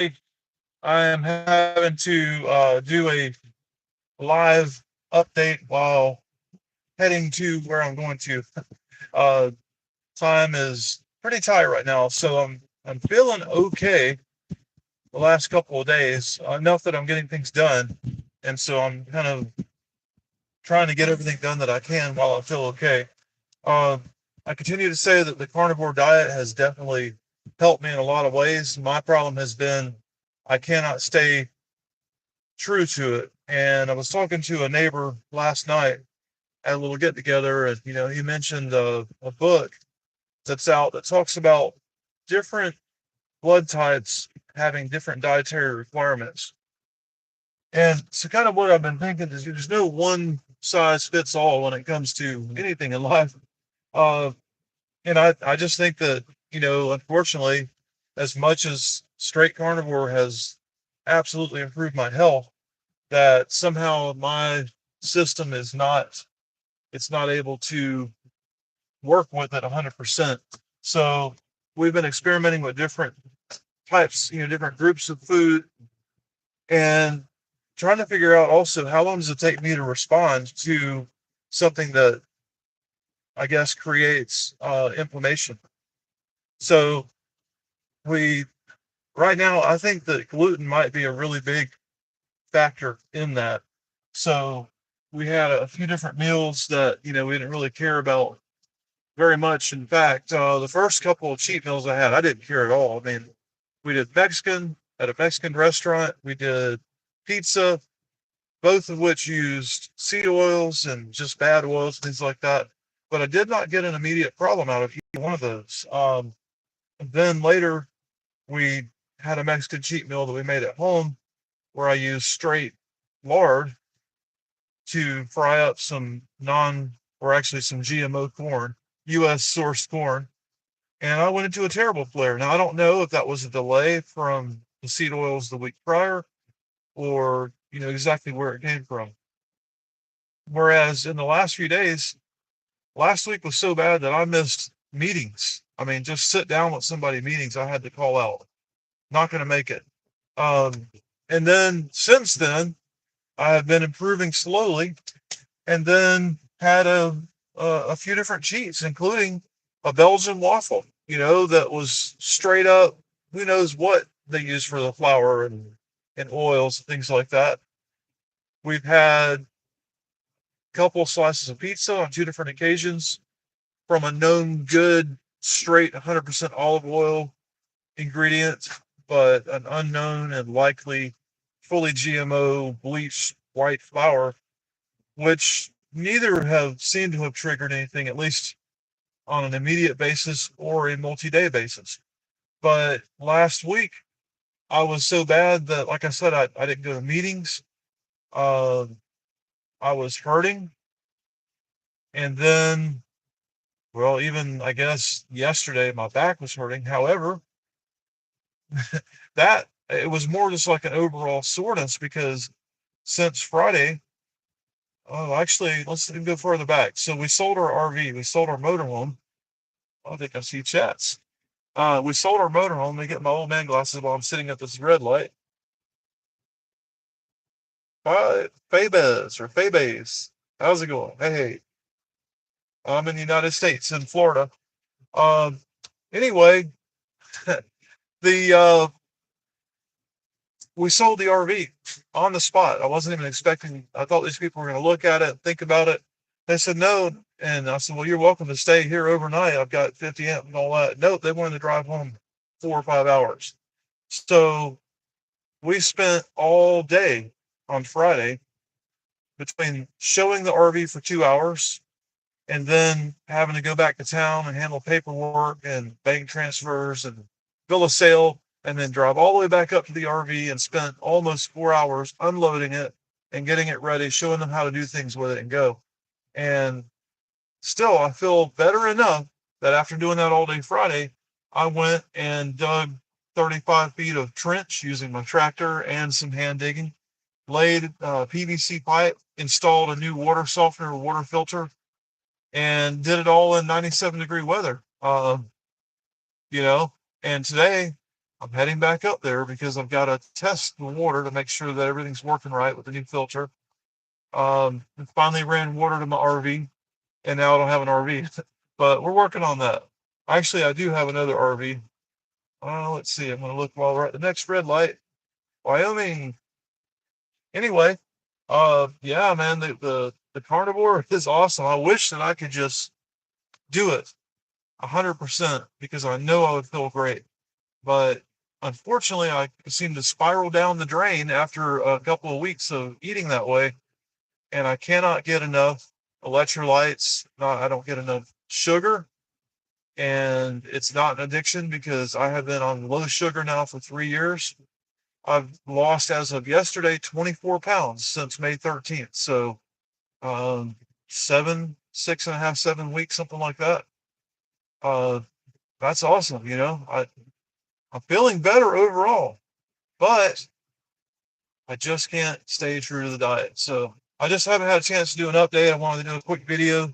I am having to do a live update while heading to where I'm going to. Uh, Time is pretty tight right now, so I'm feeling okay the last couple of days, enough that I'm getting things done, and so I'm kind of trying to get everything done that I can while I feel okay. Um, I continue to say that the carnivore diet has definitely helped me in a lot of ways. My problem has been I cannot stay true to it. And I was talking to a neighbor last night at a little get together, and he mentioned a book that's out that talks about different blood types having different dietary requirements. And so, kind of what I've been thinking is there's no one size fits all when it comes to anything in life. Uh, and I just think that, unfortunately, as much as straight carnivore has absolutely improved my health, that somehow my system is not it's not able to work with it 100%. So we've been experimenting with different types, different groups of food, and trying to figure out also how long does it take me to respond to something that I guess creates inflammation. So we right now I think that gluten might be a really big factor in that. So we had a few different meals that we didn't really care about very much. In fact, the first couple of cheat meals I didn't care at all. I mean, we did Mexican at a Mexican restaurant. We did pizza, both of which used seed oils and just bad oils, things like that. But I did not get an immediate problem out of either one of those. And then later, we had a Mexican cheat meal that we made at home where I used straight lard to fry up some or actually some GMO corn, U.S. sourced corn, and I went into a terrible flare. Now I don't know if that was a delay from the seed oils the week prior, or exactly where it came from. Whereas in the last few days, last week was so bad that I missed meetings. I mean, just sit down with somebody meetings I had to call out. Not going to make it. Um, and then since then, I have been improving slowly, and then had a few different cheats, including a Belgian waffle. That was straight up. Who knows what they use for the flour and oils and things like that. We've had a couple slices of pizza on two different occasions from a known good straight 100% olive oil ingredient, but an unknown and likely fully GMO bleached white flour, which neither have seemed to have triggered anything, at least on an immediate basis or a multi-day basis. But last week, I was so bad that, like I said, I didn't go to meetings. Uh, I was hurting. And then, well, even I guess yesterday, my back was hurting. However, that it was more just like an overall soreness because since Friday, oh, actually, let's go further back. So we sold our RV, we sold our motorhome. I think I see chats. We sold our motorhome. Let me get my old man glasses while I'm sitting at this red light. Hi, Fabez or Fabes. How's it going? Hey, I'm in the United States in Florida. Um, anyway, the we sold the RV on the spot. I wasn't even expecting. I thought these people were going to look at it, think about it. They said no, and I said, "Well, you're welcome to stay here overnight. I've got 50 amp and all that." Nope, they wanted to drive home 4 or 5 hours. So we spent all day on Friday between showing the RV for 2 hours and then having to go back to town and handle paperwork and bank transfers and bill of sale, and then drive all the way back up to the RV and spent almost 4 hours unloading it and getting it ready, showing them how to do things with it and go. And still, I feel better enough that after doing that all day Friday, I went and dug 35 feet of trench using my tractor and some hand digging, laid PVC pipe, installed a new water softener, water filter, and did it all in 97-degree weather. You know, and today I'm heading back up there because I've got to test the water to make sure that everything's working right with the new filter. I finally ran water to my RV, and now I don't have an RV, but we're working on that. Actually, I do have another RV. Let's see. I'm going to look while we're at the next red light. Wyoming. Anyway, yeah, man, the carnivore is awesome. I wish that I could just do it 100% because I know I would feel great. But unfortunately, I seem to spiral down the drain after a couple of weeks of eating that way, and I cannot get enough electrolytes. I don't get enough sugar, and it's not an addiction because I have been on low sugar now for 3 years. I've lost, as of yesterday, 24 pounds since May 13th. So, um, 6.5, 7 weeks, something like that. Uh, that's awesome. I'm feeling better overall, but I just can't stay true to the diet. So I just haven't had a chance to do an update. I wanted to do a quick video.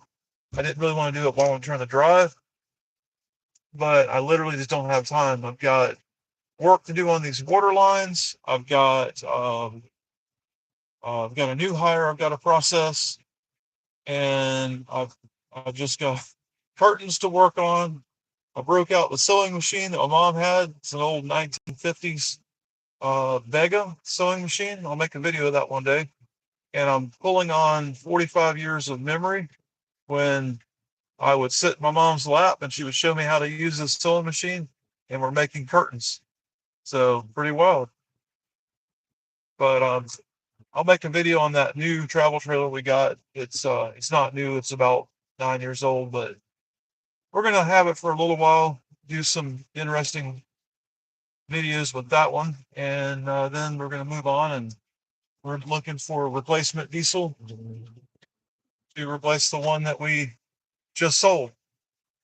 I didn't really want to do it while I'm trying to drive, but I literally just don't have time. I've got work to do on these water lines. I've got a new hire I've got to process, and I've just got curtains to work on. I broke out the sewing machine that my mom had. It's an old 1950s Vega sewing machine. I'll make a video of that one day. And I'm pulling on 45 years of memory when I would sit in my mom's lap and she would show me how to use this sewing machine, and we're making curtains. So pretty wild. But I'll make a video on that new travel trailer we got. It's not new. It's about 9 years old, but we're gonna have it for a little while. Do some interesting videos with that one, and then we're gonna move on, and we're looking for a replacement diesel to replace the one that we just sold,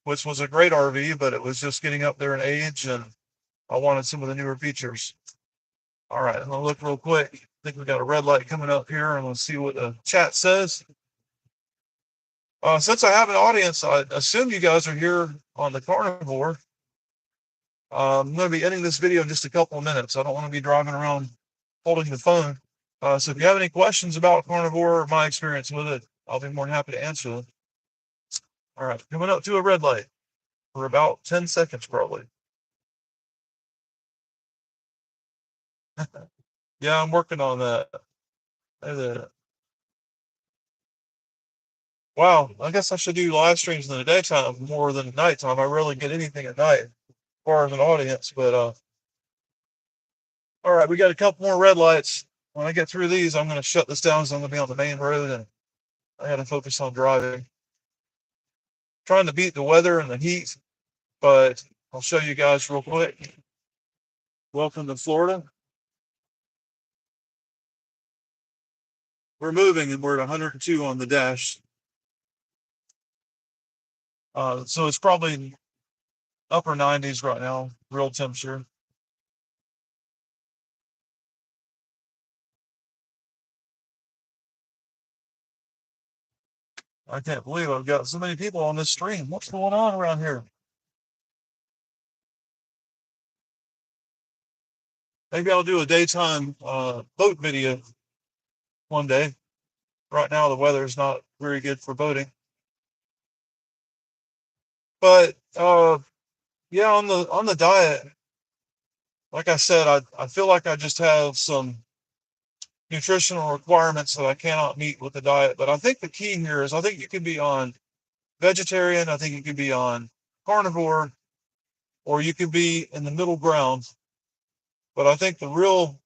which was a great RV, but it was just getting up there in age, and I wanted some of the newer features. All right, I'm gonna look real quick. I think we got a red light coming up here, and let's see what the chat says. Since I have an audience, I assume you guys are here on the Carnivore. I'm going to be ending this video in just a couple of minutes. I don't want to be driving around holding the phone. So if you have any questions about Carnivore or my experience with it, I'll be more than happy to answer them. All right, coming up to a red light for about 10 seconds, probably. Yeah, I'm working on that. Wow, I guess I should do live streams in the daytime more than nighttime. I rarely get anything at night as far as an audience, but all right, we got a couple more red lights. When I get through these, I'm going to shut this down, so I'm going to be on the main road, and I got to focus on driving. Trying to beat the weather and the heat, but I'll show you guys real quick. Welcome to Florida. We're moving, and we're at 102 on the dash. So it's probably upper 90s right now, real temperature. I can't believe I've got so many people on this stream. What's going on around here? Maybe I'll do a daytime boat video one day. Right now, the weather is not very good for boating. But yeah, on the diet, like I said, I feel like I just have some nutritional requirements that I cannot meet with the diet. But I think the key here is I think you can be on vegetarian, I think you can be on carnivore, or you can be in the middle ground. But I think the real,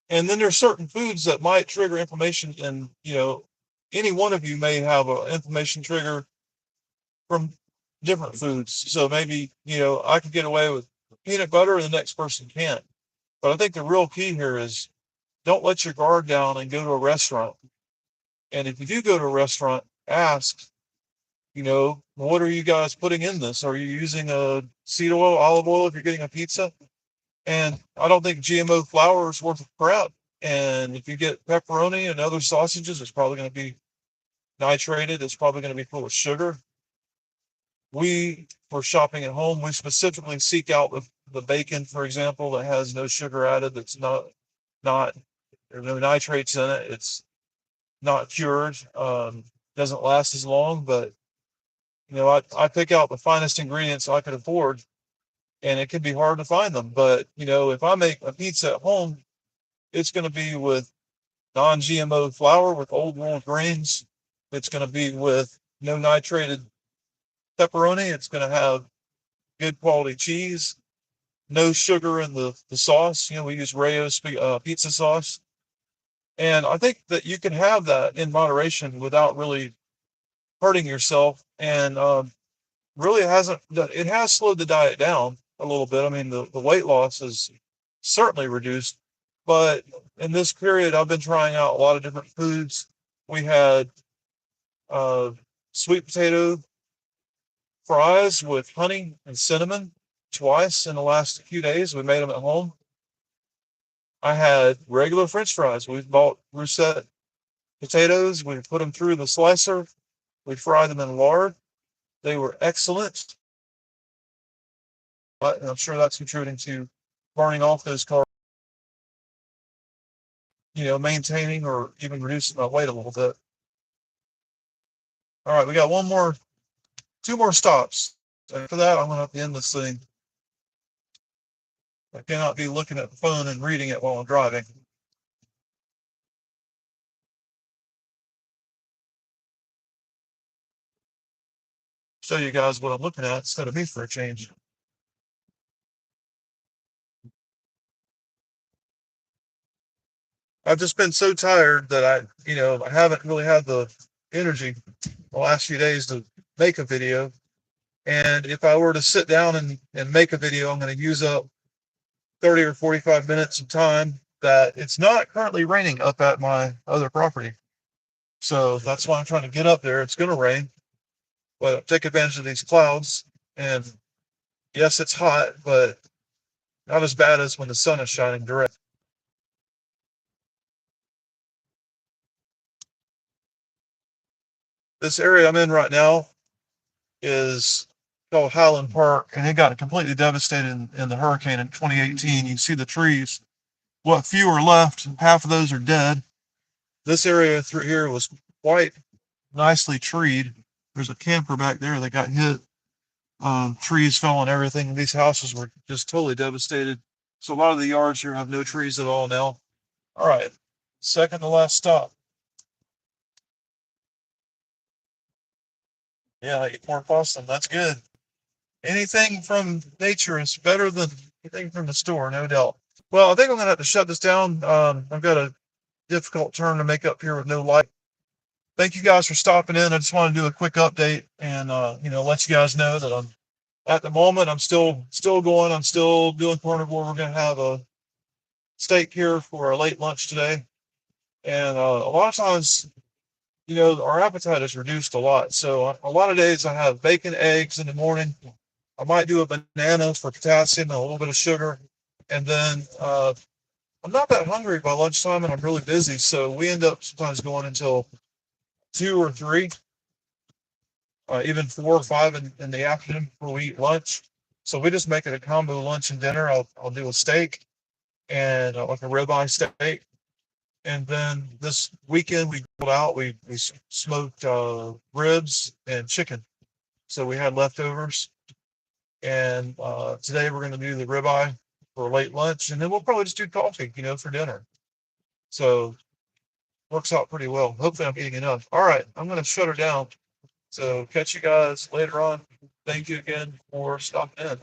and then there's certain foods that might trigger inflammation, and any one of you may have an inflammation trigger from different foods. So maybe I could get away with peanut butter, and the next person can't. But I think the real key here is don't let your guard down and go to a restaurant. And if you do go to a restaurant, ask, what are you guys putting in this? Are you using a seed oil, olive oil if you're getting a pizza? And I don't think GMO flour is worth a crap. And if you get pepperoni and other sausages, it's probably going to be nitrated. It's probably going to be full of sugar. for shopping at home, we specifically seek out the bacon, for example, that has no sugar added, that's not there's no nitrates in it. It's not cured. Doesn't last as long, but I pick out the finest ingredients I could afford, and it can be hard to find them. But if I make a pizza at home, it's going to be with non-GMO flour with old world grains. It's going to be with no nitrated pepperoni. It's going to have good quality cheese, no sugar in the sauce. We use Rayo's pizza sauce. And I think that you can have that in moderation without really hurting yourself. And really it has slowed the diet down a little bit. I mean, the weight loss is certainly reduced. But in this period, I've been trying out a lot of different foods. We had uh, sweet potato fries with honey and cinnamon twice in the last few days. We made them at home. I had regular French fries. We bought russet potatoes. We put them through the slicer. We fried them in lard. They were excellent. But I'm sure that's contributing to burning off those carbs, maintaining or even reducing my weight a little bit. All right, we got two more stops. After that, I'm going to have to end this thing. I cannot be looking at the phone and reading it while I'm driving. Show you guys what I'm looking at instead of me for a change. I've just been so tired that I haven't really had the energy the last few days to make a video. And if I were to sit down and make a video, I'm going to use up 30 or 45 minutes of time that it's not currently raining up at my other property. So that's why I'm trying to get up there. It's going to rain, but I'll take advantage of these clouds. And yes, it's hot, but not as bad as when the sun is shining direct. This area I'm in right now is called Highland Park, and it got completely devastated in the hurricane in 2018. You can see the trees. What few are left, half of those are dead. This area through here was quite nicely treed. There's a camper back there that got hit. Trees fell and everything. These houses were just totally devastated. So a lot of the yards here have no trees at all now. All right, second to last stop. Yeah, I eat more pasta. That's good. Anything from nature is better than anything from the store, no doubt. Well, I think I'm going to have to shut this down. I've got a difficult turn to make up here with no light. Thank you guys for stopping in. I just want to do a quick update and let you guys know that I'm at the moment I'm still going. I'm still doing carnivore. We're going to have a steak here for a late lunch today, and a lot of times our appetite is reduced a lot. So a lot of days I have bacon, eggs in the morning. I might do a banana for potassium and a little bit of sugar, and then I'm not that hungry by lunchtime, and I'm really busy. So we end up sometimes going until 2 or 3, even 4 or 5 in the afternoon before we eat lunch. So we just make it a combo lunch and dinner. I'll do a steak and like a ribeye steak. And then this weekend we grilled out. We smoked ribs and chicken. So we had leftovers. And today we're going to do the ribeye for late lunch, and then we'll probably just do coffee, for dinner. So works out pretty well. Hopefully I'm eating enough. All right, I'm going to shut her down. So catch you guys later on. Thank you again for stopping in.